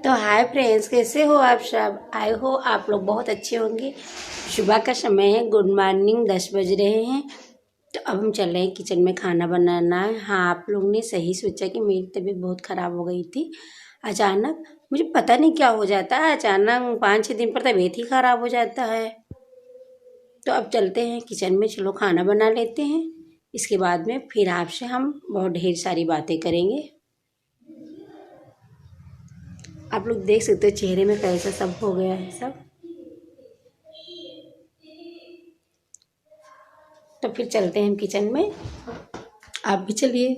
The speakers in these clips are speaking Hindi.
तो हाय फ्रेंड्स, कैसे हो आप सब। आई हो आप लोग बहुत अच्छे होंगे। सुबह का समय है, गुड मॉर्निंग, 10 बज रहे हैं। तो अब हम चल रहे हैं किचन में खाना बनाना है। हाँ, आप लोग ने सही सोचा कि मेरी तबीयत बहुत ख़राब हो गई थी अचानक। मुझे पता नहीं क्या हो जाता है, अचानक 5-6 दिन पर तबीयत ही ख़राब हो जाता है। तो अब चलते हैं किचन में, चलो खाना बना लेते हैं। इसके बाद में फिर आपसे हम बहुत ढेर सारी बातें करेंगे। आप लोग देख सकते हो चेहरे में कैसा सब हो गया है सब। तो फिर चलते हैं हम किचन में, आप भी चलिए।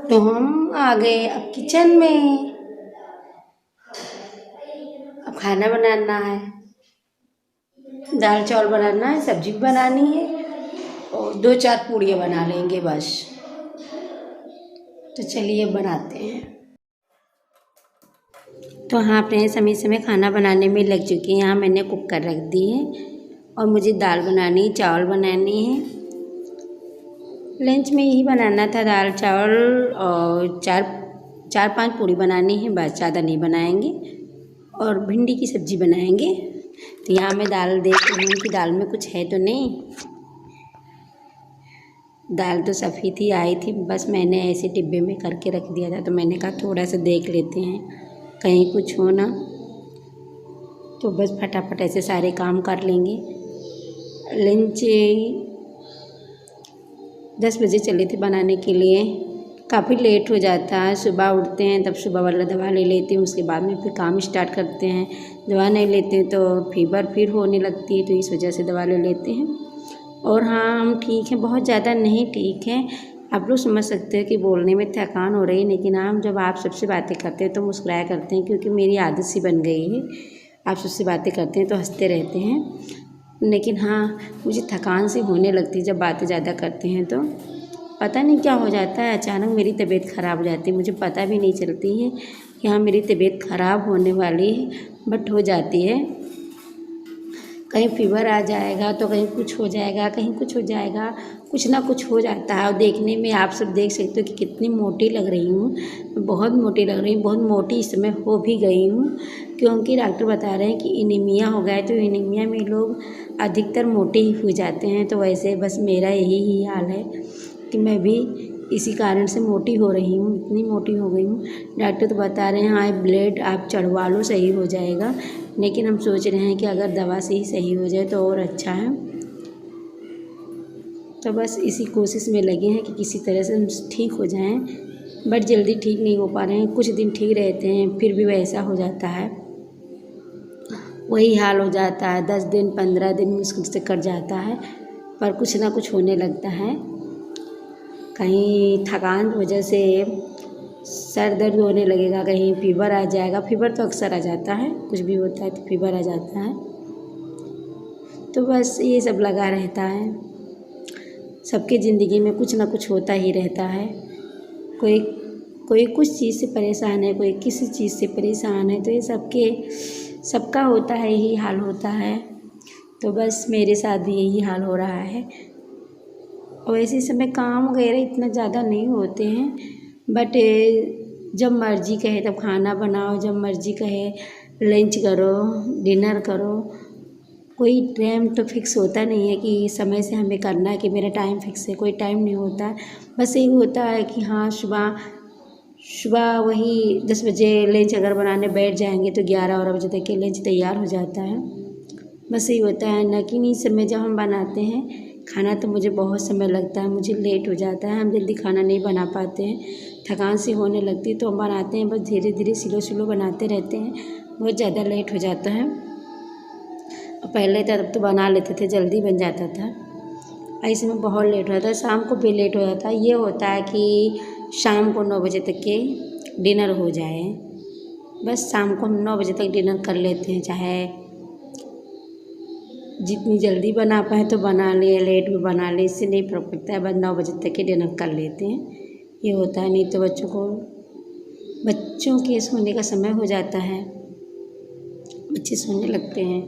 तो हम आ गए अब किचन में। अब खाना बनाना है, दाल चावल बनाना है, सब्जी भी बनानी है और 2-4 पूड़ियाँ बना लेंगे बस। तो चलिए बनाते हैं। तो हाँ फ्रेंड्स, समय खाना बनाने में लग चुकी है। यहाँ मैंने कुकर रख दी है और मुझे दाल बनानी, चावल बनानी है। लंच में यही बनाना था, दाल चावल और 4-5 पूड़ी बनानी है बस, ज़्यादा नहीं बनाएंगे। और भिंडी की सब्ज़ी बनाएंगे। तो यहाँ मैं दाल देख रही हूँ कि दाल में कुछ है तो नहीं। दाल तो सफ़ेद ही आई थी, बस मैंने ऐसे डिब्बे में करके रख दिया था। तो मैंने कहा थोड़ा सा देख लेते हैं कहीं कुछ हो ना। तो बस फटाफट ऐसे सारे काम कर लेंगे। लंच 10 बजे चले थे बनाने के लिए, काफ़ी लेट हो जाता है। सुबह उठते हैं तब सुबह वाला दवा ले लेते हैं, उसके बाद में फिर काम स्टार्ट करते हैं। दवा नहीं लेते हैं तो फीवर फिर होने लगती है, तो इस वजह से दवा ले लेते हैं। और हाँ, हम ठीक हैं, बहुत ज़्यादा नहीं ठीक हैं। आप लोग समझ सकते हैं कि बोलने में थकान हो रही है, लेकिन हम जब आप सबसे बातें करते हैं तो मुस्कुराया करते हैं, क्योंकि मेरी आदत सी बन गई है। आप सबसे बातें करते हैं तो हंसते रहते हैं। लेकिन हाँ, मुझे थकान सी होने लगती है जब बातें ज़्यादा करते हैं तो। पता नहीं क्या हो जाता है, अचानक मेरी तबीयत ख़राब हो जाती है। मुझे पता भी नहीं चलती है कि हाँ मेरी तबीयत ख़राब होने वाली है, बट हो जाती है। कहीं फीवर आ जाएगा तो कहीं कुछ हो जाएगा, कहीं कुछ हो जाएगा, कुछ ना कुछ हो जाता है। और देखने में आप सब देख सकते हो कि कितनी मोटी लग रही हूँ। बहुत मोटी लग रही हूँ, बहुत मोटी इस समय हो भी गई हूँ, क्योंकि डॉक्टर बता रहे हैं कि एनीमिया हो गया है। तो एनीमिया में लोग अधिकतर मोटे ही हो जाते हैं। तो वैसे बस मेरा यही ही हाल है कि मैं भी इसी कारण से मोटी हो रही हूँ, इतनी मोटी हो गई हूँ। डॉक्टर तो बता रहे हैं हाँ ब्लड आप चढ़वा लो, सही हो जाएगा। लेकिन हम सोच रहे हैं कि अगर दवा से ही सही हो जाए तो और अच्छा है। तो बस इसी कोशिश में लगे हैं कि किसी तरह से हम ठीक हो जाएं, बट जल्दी ठीक नहीं हो पा रहे हैं। कुछ दिन ठीक रहते हैं फिर भी वैसा हो जाता है, वही हाल हो जाता है। 10 दिन 15 दिन मुश्किल से कट जाता है, पर कुछ ना कुछ होने लगता है। कहीं थकान की वजह से सर दर्द होने लगेगा, कहीं फीवर आ जाएगा। फीवर तो अक्सर आ जाता है, कुछ भी होता है तो फीवर आ जाता है। तो बस ये सब लगा रहता है। सबके ज़िंदगी में कुछ ना कुछ होता ही रहता है। कोई कोई कुछ चीज़ से परेशान है, कोई किसी चीज़ से परेशान है। तो ये सबका होता है, यही हाल होता है। तो बस मेरे साथ भी यही हाल हो रहा है। और ऐसे समय काम वगैरह इतना ज़्यादा नहीं होते हैं, बट जब मर्ज़ी कहे तब खाना बनाओ, जब मर्ज़ी कहे लंच करो, डिनर करो। कोई टाइम तो फिक्स होता नहीं है कि समय से हमें करना है, कि मेरा टाइम फिक्स है, कोई टाइम नहीं होता है। बस यही होता है कि हाँ सुबह वही 10 बजे लंच अगर बनाने बैठ जाएंगे तो 11-12 बजे तक के लंच तैयार हो जाता है। बस यही होता है ना कि इस समय जब हम बनाते हैं खाना तो मुझे बहुत समय लगता है, मुझे लेट हो जाता है। हम जल्दी खाना नहीं बना पाते हैं, थकान सी होने लगती है। तो हम बनाते हैं बस धीरे धीरे स्लो बनाते रहते हैं, बहुत ज़्यादा लेट हो जाता है। और पहले तब तो बना लेते थे, जल्दी बन जाता था। ऐसे में बहुत लेट हो जाता है, शाम को भी लेट हो जाता है। ये होता है कि शाम को 9 बजे तक के डिनर हो जाए। बस शाम को हम 9 बजे तक डिनर कर लेते हैं, चाहे जितनी जल्दी बना पाए तो बना ले, लेट में बना ले, इससे नहीं फर्क पड़ता है। बस 9 बजे तक ही डिनर कर लेते हैं, ये होता है। नहीं तो बच्चों के सोने का समय हो जाता है, बच्चे सोने लगते हैं।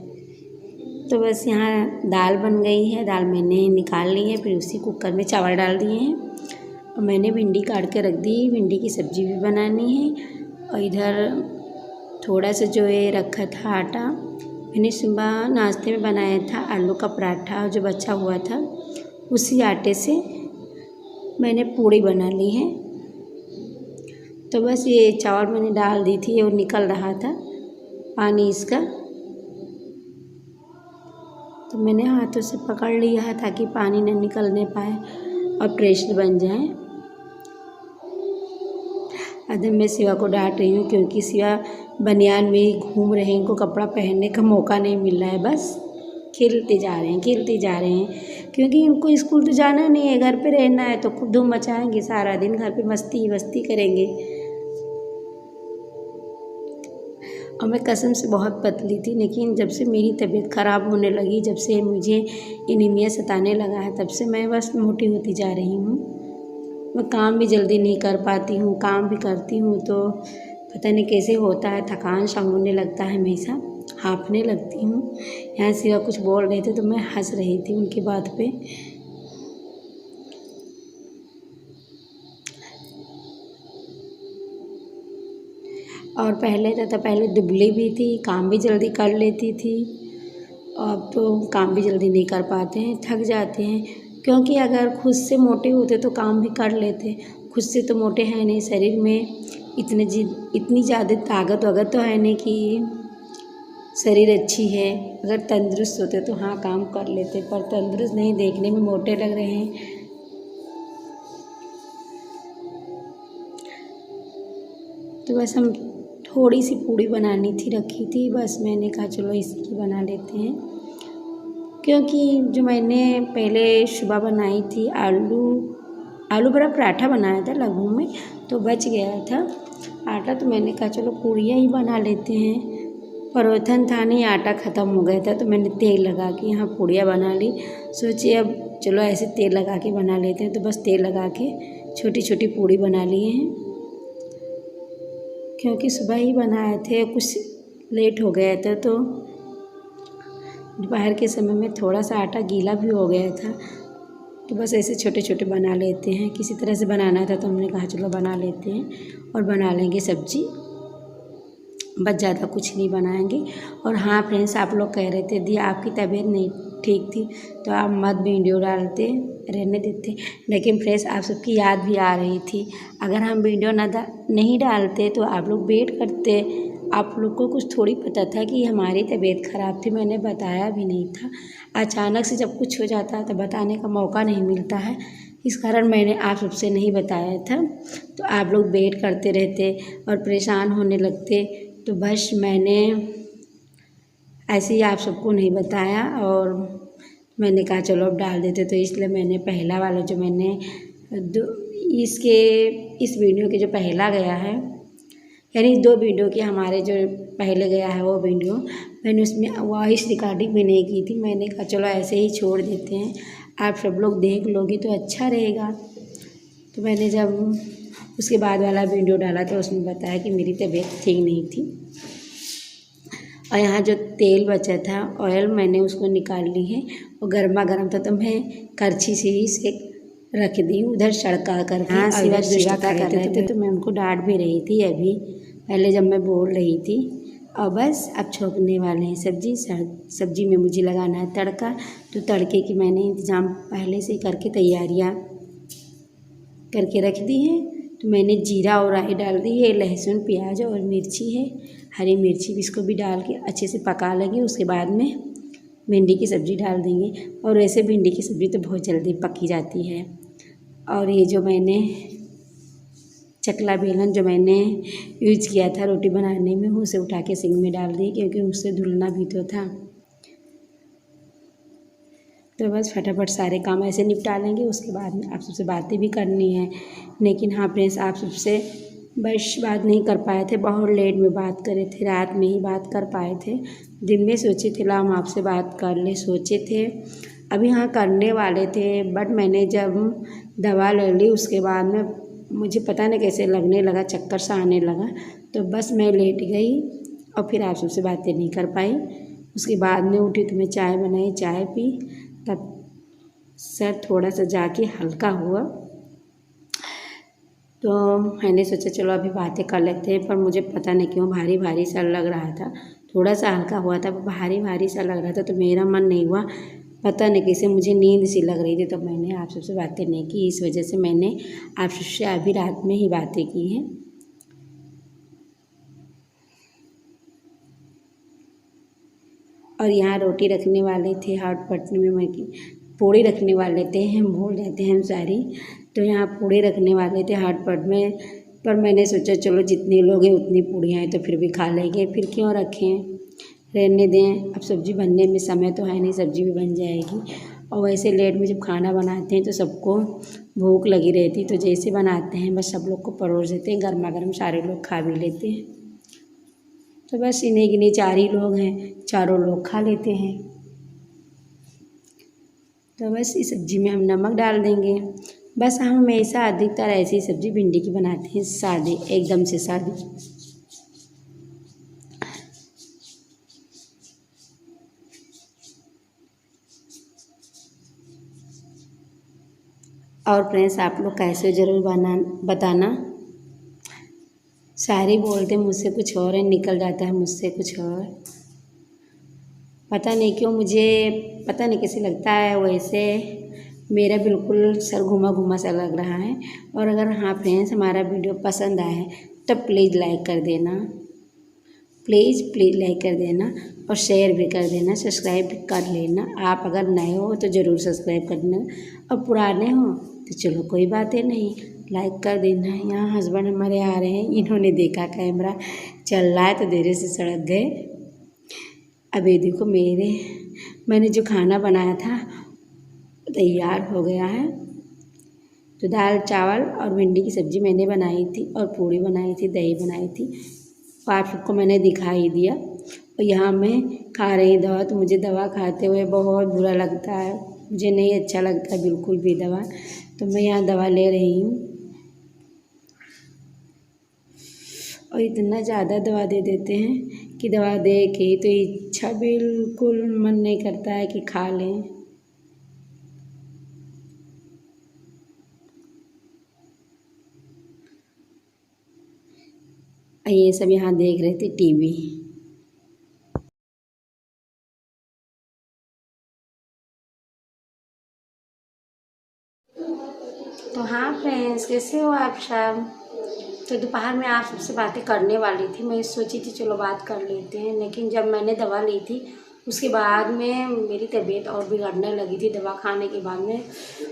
तो बस यहाँ दाल बन गई है, दाल मैंने निकाल ली है, फिर उसी कुकर में चावल डाल दिए हैं और मैंने भिंडी काट के रख दी। भिंडी की सब्ज़ी भी बनानी है। और इधर थोड़ा सा जो है रखा था आटा, मैंने सुबह नाश्ते में बनाया था आलू का पराठा जो बचा हुआ था, उसी आटे से मैंने पूड़ी बना ली है। तो बस ये चावल मैंने डाल दी थी और निकल रहा था पानी इसका, तो मैंने हाथों से पकड़ लिया है ताकि पानी न निकलने पाए और प्रेशर बन जाए। अदम मैं शिवा को डांट रही हूँ क्योंकि शिवा बनियान में ही घूम रहे हैं, इनको कपड़ा पहनने का मौका नहीं मिल रहा है, बस खेलते जा रहे हैं क्योंकि इनको स्कूल तो जाना नहीं है, घर पे रहना है। तो खूब धूम मचाएंगे, सारा दिन घर पे मस्ती करेंगे। और मैं कसम से बहुत पतली थी, लेकिन जब से मेरी तबीयत ख़राब होने लगी, जब से मुझे एनीमिया सताने लगा है, तब से मैं बस मोटी होती जा रही हूँ। मैं काम भी जल्दी नहीं कर पाती हूँ, काम भी करती हूँ तो पता नहीं कैसे होता है, थकान सा होने लगता है, हमेशा हाँफने लगती हूँ। यहाँ सिवा कुछ बोल रहे थे तो मैं हंस रही थी उनकी बात पे। और पहले दुबली भी थी, काम भी जल्दी कर लेती थी। अब तो काम भी जल्दी नहीं कर पाते हैं, थक जाते हैं। क्योंकि अगर खुद से मोटे होते तो काम भी कर लेते, खुद से तो मोटे हैं नहीं, शरीर में इतनी ज़्यादा ताकत वगैरह तो है नहीं कि शरीर अच्छी है। अगर तंदुरुस्त होते तो हाँ काम कर लेते, पर तंदुरुस्त नहीं, देखने में मोटे लग रहे हैं। तो बस हम थोड़ी सी पूड़ी बनानी थी, रखी थी, बस मैंने कहा चलो इसी की बना लेते हैं। क्योंकि जो मैंने पहले सुबह बनाई थी आलू बड़ा पराठा बनाया था लघु में, तो बच गया था आटा, तो मैंने कहा चलो पूड़ियाँ ही बना लेते हैं। परोठन था नहीं, आटा ख़त्म हो गया था, तो मैंने तेल लगा के यहाँ पूड़ियाँ बना ली। सोचिए अब चलो ऐसे तेल लगा के बना लेते हैं, तो बस तेल लगा के छोटी छोटी पूड़ी बना लिए हैं। क्योंकि सुबह ही बनाए थे, कुछ लेट हो गया था, तो दोपहर के समय में थोड़ा सा आटा गीला भी हो गया था, तो बस ऐसे छोटे छोटे बना लेते हैं। किसी तरह से बनाना था तो हमने कहा चलो बना लेते हैं और बना लेंगे सब्ज़ी, बस ज़्यादा कुछ नहीं बनाएंगे। और हाँ फ्रेंड्स, आप लोग कह रहे थे दी आपकी तबीयत नहीं ठीक थी तो आप मत वीडियो डालते, रहने देते, लेकिन फ्रेंड्स आप सबकी याद भी आ रही थी। अगर हम वीडियो नहीं डालते तो आप लोग वेट करते, आप लोग को कुछ थोड़ी पता था कि हमारी तबीयत ख़राब थी, मैंने बताया भी नहीं था। अचानक से जब कुछ हो जाता है तो बताने का मौका नहीं मिलता है, इस कारण मैंने आप सबसे नहीं बताया था। तो आप लोग वेट करते रहते और परेशान होने लगते, तो बस मैंने ऐसे ही आप सबको नहीं बताया और मैंने कहा चलो अब डाल देते। तो इसलिए मैंने पहला वाला जो मैंने इस वीडियो के जो पहला गया है, यानी 2 वीडियो के हमारे जो पहले गया है वो वीडियो मैंने उसमें वॉइस रिकॉर्डिंग भी नहीं की थी। मैंने कहा चलो ऐसे ही छोड़ देते हैं, आप सब लोग देख लोगी तो अच्छा रहेगा। तो मैंने जब उसके बाद वाला वीडियो डाला तो उसमें बताया कि मेरी तबीयत ठीक नहीं थी। और यहाँ जो तेल बचा था ऑयल, मैंने उसको निकाल ली है और गर्मा गर्म था तो मैं करछी से ही से रख दी उधर सड़का करके। हाँ शिवा कर रहे थे तो मैं उनको डांट भी रही थी अभी पहले जब मैं बोल रही थी। और बस अब छोंकने वाले हैं सब्जी में मुझे लगाना है तड़का, तो तड़के की मैंने इंतज़ाम पहले से करके तैयारियाँ करके रख दी हैं। तो मैंने जीरा और राई डाल दी है, लहसुन प्याज और मिर्ची है, हरी मिर्ची भी, इसको भी डाल के अच्छे से पका लेंगे। उसके बाद में भिंडी की सब्ज़ी डाल देंगे। और वैसे भिंडी की सब्ज़ी तो बहुत जल्दी पकी जाती है। और ये जो मैंने चकला बेलन जो मैंने यूज किया था रोटी बनाने में, उसे उठा के सिंक में डाल दी क्योंकि उससे धुलना भी तो था। तो बस फटाफट सारे काम ऐसे निपटा लेंगे। उसके बाद में आप सबसे बातें भी करनी है, लेकिन हाँ फ्रेंड्स आप सबसे बस बात नहीं कर पाए थे, बहुत लेट में बात करे थे, रात में ही बात कर पाए थे। दिन में सोचे थे ला हम आपसे बात कर ले, सोचे थे अभी हाँ करने वाले थे, बट मैंने जब दवा ले ली उसके बाद में मुझे पता नहीं कैसे लगने लगा, चक्कर सा आने लगा, तो बस मैं लेट गई और फिर आप सबसे बातें नहीं कर पाई। उसके बाद में उठी तो मैं चाय बनाई, चाय पी, तब सर थोड़ा सा जाके हल्का हुआ, तो मैंने सोचा चलो अभी बातें कर लेते हैं, पर मुझे पता नहीं क्यों भारी भारी सा लग रहा था। थोड़ा सा हल्का हुआ था, भारी भारी सा लग रहा था, तो मेरा मन नहीं हुआ, पता नहीं कैसे मुझे नींद सी लग रही थी, तो मैंने आप सबसे बातें नहीं की। इस वजह से मैंने आप सबसे अभी रात में ही बातें की हैं। और यहाँ रोटी रखने वाले थे हॉट पॉट में, पूड़ी रखने वाले थे, हम भूल जाते हैं हम सारी, तो यहाँ पूड़ी रखने वाले थे हॉट पॉट में, पर मैंने सोचा चलो जितने लोग हैं उतनी पूड़ियाँ हैं तो फिर भी खा लेंगे, फिर क्यों रखें, रहने दें। अब सब्ज़ी बनने में समय तो है नहीं, सब्ज़ी भी बन जाएगी। और वैसे लेट में जब खाना बनाते हैं तो सबको भूख लगी रहती, तो जैसे बनाते हैं बस सब लोग को परोस देते हैं, गर्मा गर्म सारे लोग खा भी लेते हैं। तो बस इन्हीं गिने 4 ही लोग हैं, चारों लोग खा लेते हैं। तो बस इस सब्ज़ी में हम नमक डाल देंगे। बस हम हमेशा अधिकतर ऐसी सब्ज़ी भिंडी की बनाते हैं, सादी, एकदम से सादी। और फ्रेंड्स आप लोग कैसे ज़रूर बताना। सारे बोलते मुझसे कुछ और है, निकल जाता है मुझसे कुछ और, पता नहीं क्यों, मुझे पता नहीं कैसे लगता है, वैसे मेरा बिल्कुल सर घुमा घुमा सा लग रहा है। और अगर हाँ फ्रेंड्स हमारा वीडियो पसंद आए तो प्लीज़ लाइक कर देना, प्लीज़ लाइक कर देना और शेयर भी कर देना, सब्सक्राइब भी कर लेना। आप अगर नए हो तो ज़रूर सब्सक्राइब करना, और पुराने हो तो चलो कोई बात नहीं, लाइक कर देना। यहाँ हस्बैंड हमारे आ रहे हैं, इन्होंने देखा कैमरा चल रहा है तो देर से सड़क गए। अब ये देखो मैंने जो खाना बनाया था तैयार हो गया है। तो दाल चावल और भिंडी की सब्ज़ी मैंने बनाई थी, और पूड़ी बनाई थी, दही बनाई थी, आप सबको मैंने दिखाई दिया। और यहाँ मैं खा रही दवा, तो मुझे दवा खाते हुए बहुत बुरा लगता है, मुझे नहीं अच्छा लगता बिल्कुल भी दवा, तो मैं यहाँ दवा ले रही हूँ। और इतना ज़्यादा दवा दे देते हैं कि दवा दे के तो इच्छा बिल्कुल मन नहीं करता है कि खा लें। ये सब यहाँ देख रहे थे टीवी। तो हाँ फ्रेंड्स कैसे हो आप सब। तो दोपहर में आप सबसे बातें करने वाली थी, मैं सोची थी चलो बात कर लेते हैं, लेकिन जब मैंने दवा ली थी उसके बाद में मेरी तबीयत और बिगड़ने लगी थी। दवा खाने के बाद में,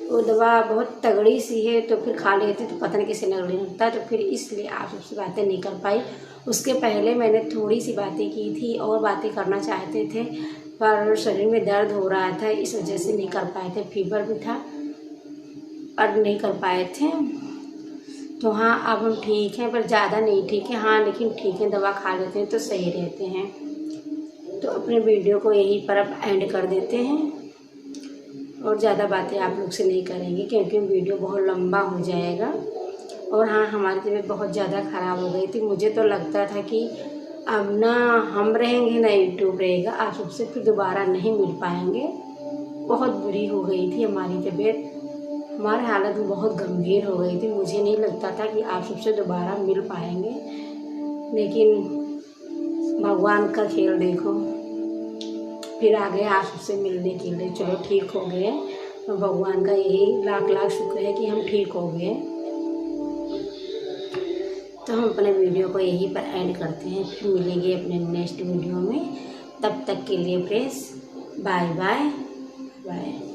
वो दवा बहुत तगड़ी सी है, तो फिर खा लेती तो पता नहीं कैसे लगने लगता, तो फिर इसलिए आप सबसे बातें नहीं कर पाई। उसके पहले मैंने थोड़ी सी बातें की थी और बातें करना चाहते थे, पर शरीर में दर्द हो रहा था, इस वजह से नहीं कर पाए थे, फीवर भी था और नहीं कर पाए थे। तो हाँ अब हम ठीक हैं, पर ज़्यादा नहीं ठीक है, हाँ लेकिन ठीक है, दवा खा लेते हैं तो सही रहते हैं। तो अपने वीडियो को यहीं पर अब एंड कर देते हैं, और ज़्यादा बातें आप लोग से नहीं करेंगे क्योंकि वीडियो बहुत लंबा हो जाएगा। और हाँ हमारी तबीयत बहुत ज़्यादा ख़राब हो गई थी, मुझे तो लगता था कि अब ना हम रहेंगे ना यूट्यूब रहेगा, आप सबसे फिर दोबारा नहीं मिल पाएंगे। बहुत बुरी हो गई थी हमारी तबीयत, हमारी हालत बहुत गंभीर हो गई थी, मुझे नहीं लगता था कि आप सबसे दोबारा मिल पाएंगे, लेकिन भगवान का खेल देखो, फिर आ गए आप सबसे मिलने के लिए, चलो ठीक हो गए। तो भगवान का यही लाख लाख शुक्र है कि हम ठीक हो गए। तो हम अपने वीडियो को यहीं पर एंड करते हैं, फिर मिलेंगे अपने नेक्स्ट वीडियो में। तब तक के लिए फ्रेंड्स बाय बाय बाय।